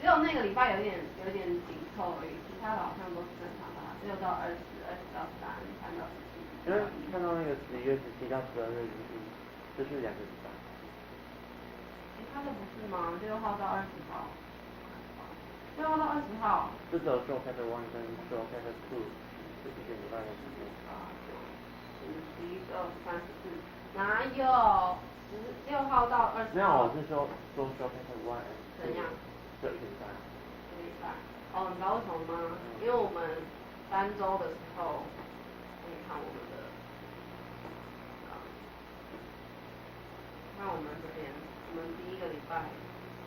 只有那个礼拜有点紧凑而已，其他的好像都是正常的，6到20、20到3、3到17。因为看到那个11月17到12月11，就是2个礼拜。其他的不是吗？6号到20号。6号到20号。这只有 show paper 1跟 show paper 2是1个礼拜的时间。10、11、12、13、14，哪有？6号到20号。没有，我是说 show paper 1。怎样？这1个礼拜。1个礼拜。哦，你知道为什么吗？因为我们3周的时候，你看我们的，看我们这边，我们第1个礼拜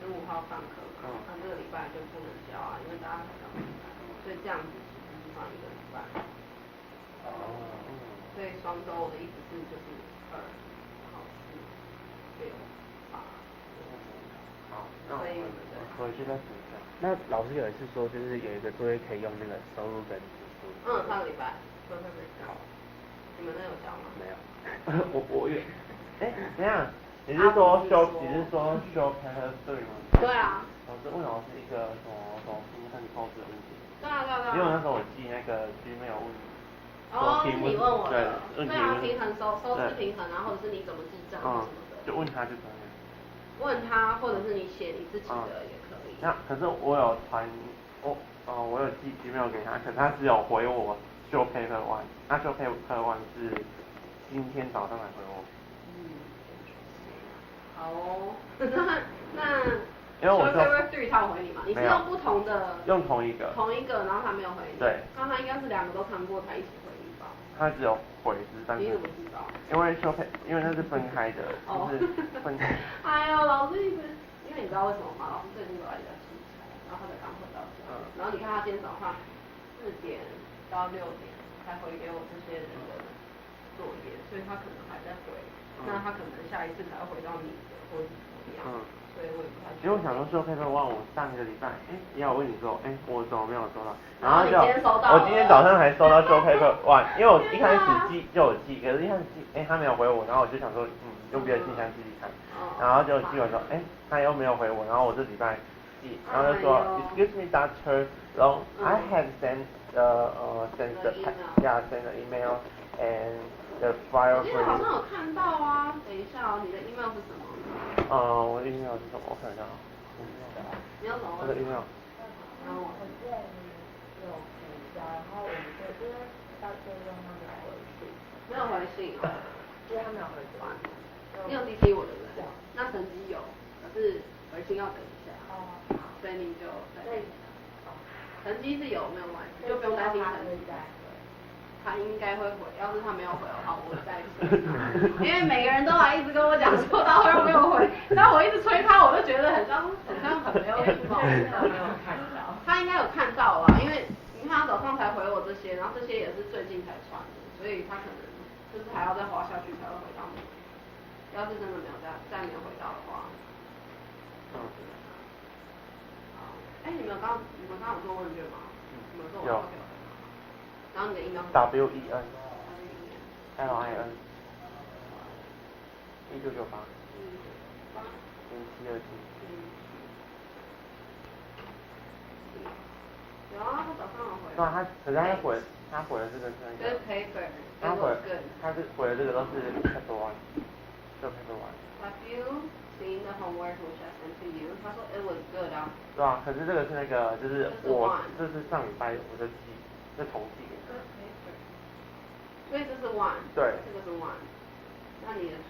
15号上课嘛，那这个礼拜就不能教啊，因为大家才刚回来，所以这样子其实是算1个礼拜。所以双周我的意思是就是2，然后4、6、8。好，那我回去再补一下。那老师有一次说，就是有一个作业可以用那个收入跟支出。上个礼拜都没教。你们那有教吗？没有。我有。等一下，你是说 show paper 3吗？对啊。老师问老师一个什么书跟投资的问题。对啊。因为那时候我寄那个 Gmail 问你。哦，是你问我的。对啊，平衡收支平衡啊，或者是你怎么记账什么的。就问他就可以。问他，或者是你写你自己的也可以。那可是我有传，我有寄 Gmail 给他，可是他只有回我 show paper 1，那 show paper 1是今天早上来回我。好哦，那因为我 show paper 3他有回你吗？你是用不同的？用同一个，然后他没有回你。对。那他应该是2个都看过才一起回你吧？他只有回但是。你怎么知道？因为 show paper， 因为那是分开的，就是分开。哎呦，老师一直，因为你知道为什么吗？老师最近都在出差，然后他才刚回到家。然后你看他今天早上4点到6点才回给我这些人的作业，所以他可能还在回。那他可能下一次才会回到你的，或者是怎么样。所以我也不太。因为我想说 show paper 1，我上一个礼拜，也有问你说，我怎么没有收到？然后就我今天早上才收到 show paper 1，因为我一开始寄就有寄，可是一开始寄，他没有回我，然后我就想说，用别的信箱寄寄看，然后就寄完说，他又没有回我，然后我这礼拜寄，然后就说 ，Excuse me, Dr. Long, I have sent sent the email and the file for you。我好像有看到啊，等一下你的 email 是什么？我的 email 是什么？我看一下啊。你要什么？我的 email。然后我这里有补交，然后我们这边到最后他没有回信。没有回信哦。因为他没有回信。你有 CC 我的人？有。那成绩有，可是回信要等一下。所以你就再等一下。成绩是有，没有关系，就不用担心成绩。他应该会回，要是他没有回的话，我再催他。因为每个人都来一直跟我讲说他会没有回，然后我一直催他，我就觉得很像很没有礼貌。他应该有看到啦，因为你看他早上才回我这些，然后这些也是最近才传的，所以他可能就是还要再滑下去才会回到你。要是真的没有再没有回到的话，你们刚有做问卷吗？你们做完会给我。然后你的 email WEN LIN 1998 0727。有啊，他早上有回。对啊，可是他回的这个是那个。跟 paper。他是回的这个都是 paper 1，就 paper 1。Have you seen the homework which I sent to you？ 他说 it was good 啊。对啊，可是这个是那个，就是这是上礼拜我的寄，是重寄给他。所以这是 1。对。这个是 1。那你的 2？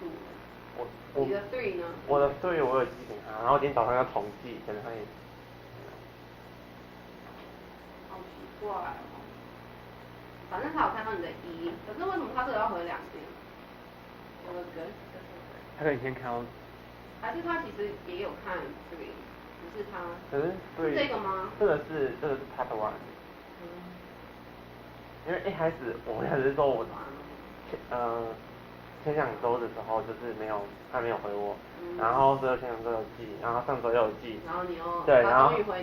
你的 3呢？我的 3我有寄给他，然后今天早上要重寄，可能他也。好奇怪哦。反正他有看到你的一，可是为什么他这个要回2遍？我的哥，他可以先看到，还是他其实也有看 three， 只是他可是对这个吗？这个是 part one。因为一开始我们还是说我前2周的时候就是他没有回我，然后所以前2周有寄，然后上周又有寄，然后你又对，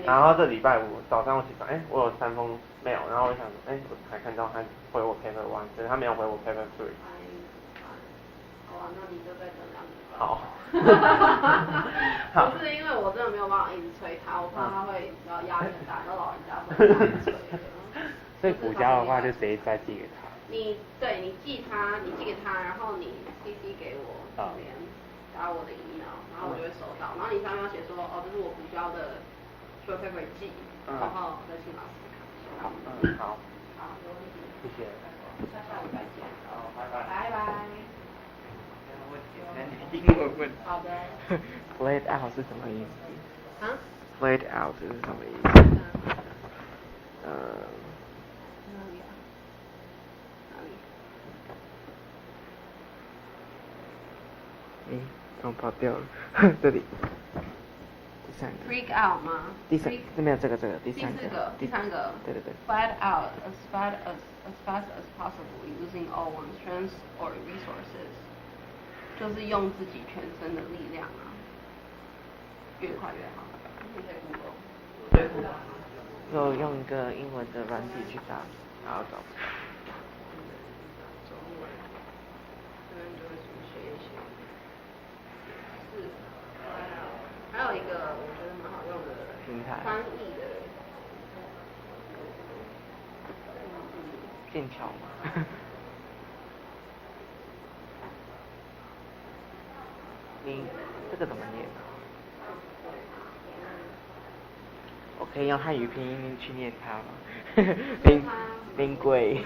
然后这礼拜5早上我起床，我有3封 mail， 然后我想我才看到他回我 paper 1，可是他没有回我 paper 3。好啊，那你就再等2礼拜。好。不是因为我真的没有办法一直催他，我怕他会然后压力很大，然后老人家不能这样催的。所以补交的话就直接再寄给他。你寄给他，然后你 CC 给我这边，打我的 email， 然后我就会收到，然后你上面要写说这是我补交的 short paper 寄，然后再请老师看。好，没问题。谢谢。下礼拜见。好，拜拜。拜拜。英文问。好的。Flayed out 是什么意思？啊 ？Flayed out 是什么意思？怎么跑掉了？这里。第3个。Freak out 吗？没有这个，第3个。第3个。对。Flat out as fast as possible using all one's strengths or resources， 就是用自己全身的力量啊，越快越好。你可以 Google。就用一个英文的软体去打，然后找出来。这边就会学一些。还有一个我觉得蛮好用的平台翻译的剑桥吗？你这个怎么念？我可以用汉语拼音去念它吗？冰柜。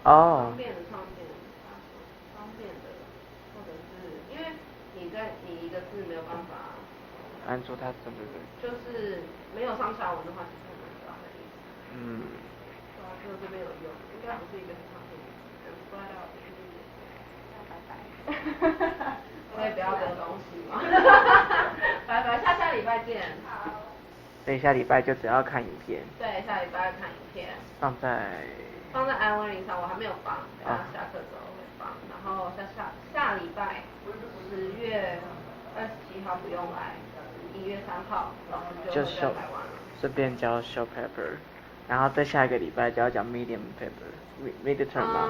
哦。方便的，或者是因为你一个字没有办法按住它对不对？就是没有上下文的话，其实很难抓的意思。就这边有用，应该不是一个很常见的，不知道拜拜。可以不要丢东西吗？拜拜，下礼拜见。好。所以下礼拜就只要看影片。对，下礼拜看影片。放在 iWearning 上，我还没有放，等下课之后会放。然后下礼拜10月27号不用来，1月3号老师就会在台湾了。顺便教 short paper， 然后再下一个礼拜就要讲 medium paper，midterm 吗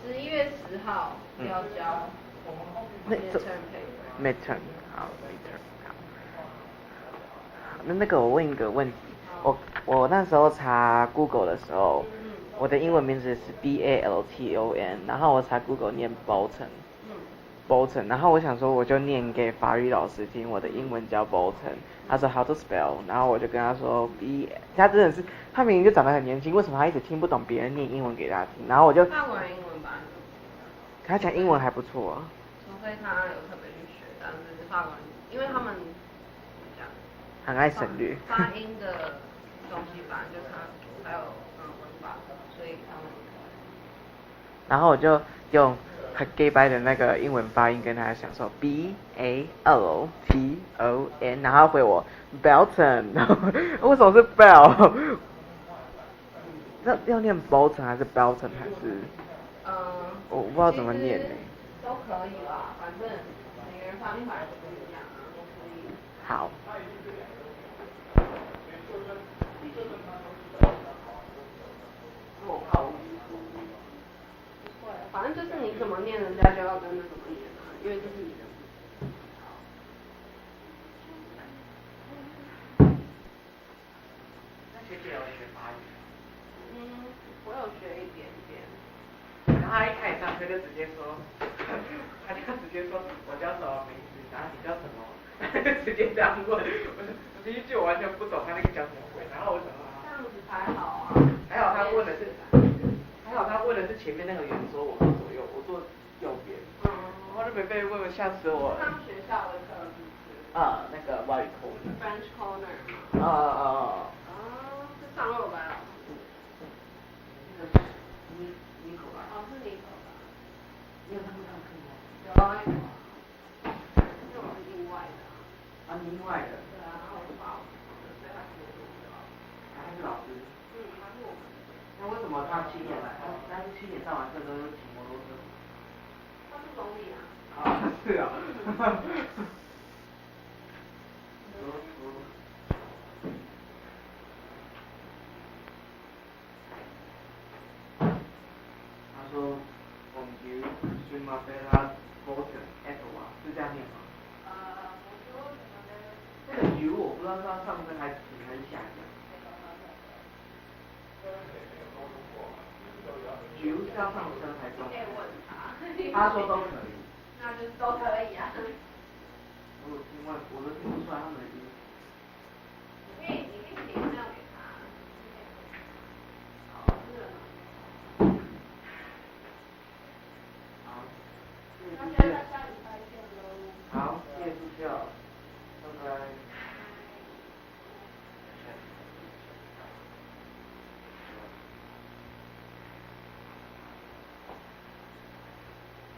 ？11月10号要教 midterm paper。midterm 好 midterm 好。那个我问一个问题，我那时候查 Google 的时候，我的英文名字是 Balton， 然后我查 Google 念 Bolton，然后我想说我就念给法语老师听，我的英文叫 Bolton， 他说 How to spell， 然后我就跟他说他真的是他明明就长得很年轻，为什么他一直听不懂别人念英文给他听？然后我就法国人英文吧，他讲英文还不错啊，除非他有特别去学，但是法国人因为他们很爱省略发音的东西本来就差很多，还有文法，所以他们。然后我就用很 gay 掰的那个英文发音跟他讲说 Balton， 然后回我 Belton， 然后为什么是 Bell？ 要念 Bolton 还是 Belton 还是？我不知道怎么念呢。都可以啦，反正每个人发音本来就不一样啊，都可以。好。反正就是你怎么念，人家就要跟着怎么念啊，因为这是你的。那学姐有学法语？我有学一点点。然后他一开始上课就直接说，我叫什么名字，然后你叫什么，直接这样问。我第一句我完全不懂他那个讲什么鬼，然后我想说这样子还好啊。还好他问的是前面那个圆桌，我坐左右，我坐右边。我就没被问，吓死我了。上学校的课是不是？那个外语 corner。French corner 吗？是上200老师。快的。对啊，然后我就把我所以他是我做的吧。他是老师。他是我们的。那为什么他7点来？他是7点上完课都骑摩托车。他是总理啊。啊，是啊。他说，Bonjour, je m'appelle Bolton, Edward，是这样念吗？我说什么的？这个 U 我不知道是要上升还是平还是下降。U 是要上升还是中升？他说都可以。那就都可以啊。我都听不出来他们的音。你可以写 email 给他。好。好。那现在下礼拜见喽。好，谢谢助教，拜拜。